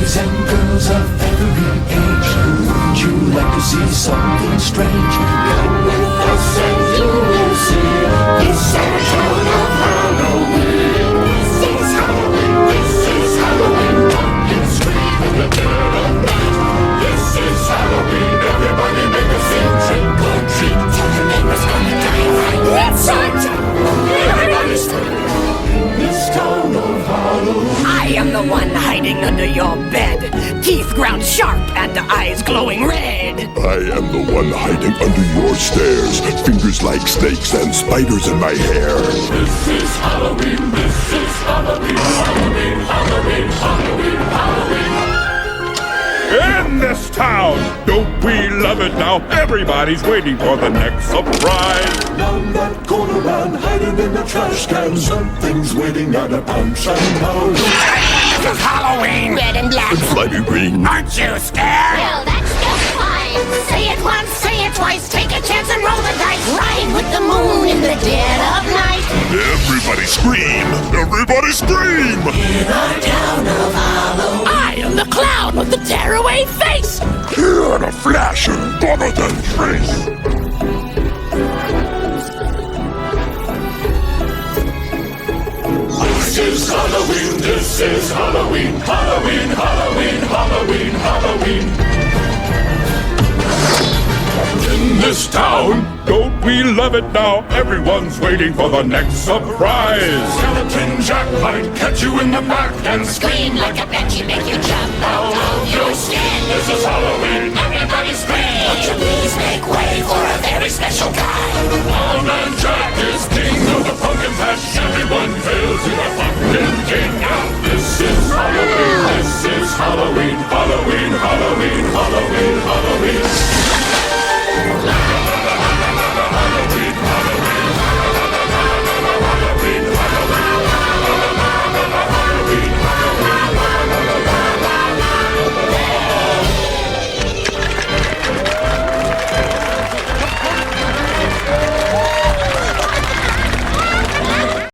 Boys and girls of every age, would you like to see something strange? Come with us and you will see. This is our town of Halloween. This is Halloween. This is Halloween. Pumpkin scream in the dead of night. This is Halloween. Everybody make a scene. Trick or treat. Tell the neighbors gonna die right. It's our town. Everybody scream. This town of Halloween. I am the one hiding under your bed, teeth ground sharp and eyes glowing red. I am the one hiding under your stairs, fingers like snakes and spiders in my hair. This is Halloween, this is Halloween, Halloween, Halloween, Halloween, Halloween. In this town, don't we love it now? Everybody's waiting for the next surprise. Round that corner, round, hiding in the trash can. Something's waiting at a punch and pound. This is Halloween, red and black. Slimy green. Aren't you scared? Well, that's just fine. Say it once, say it twice, take a chance and roll the dice. Ride with the moon in the dead of night. Everybody scream! Everybody scream! In our town of Halloween. I am the clown with the tearaway face. Here in a flash and better than trace. This is Halloween, this is Halloween, Halloween, Halloween, Halloween, Halloween. In this town, don't we love it now? Everyone's waiting for the next surprise. Skeleton Jack might catch you in the back and Scream like a banshee, make you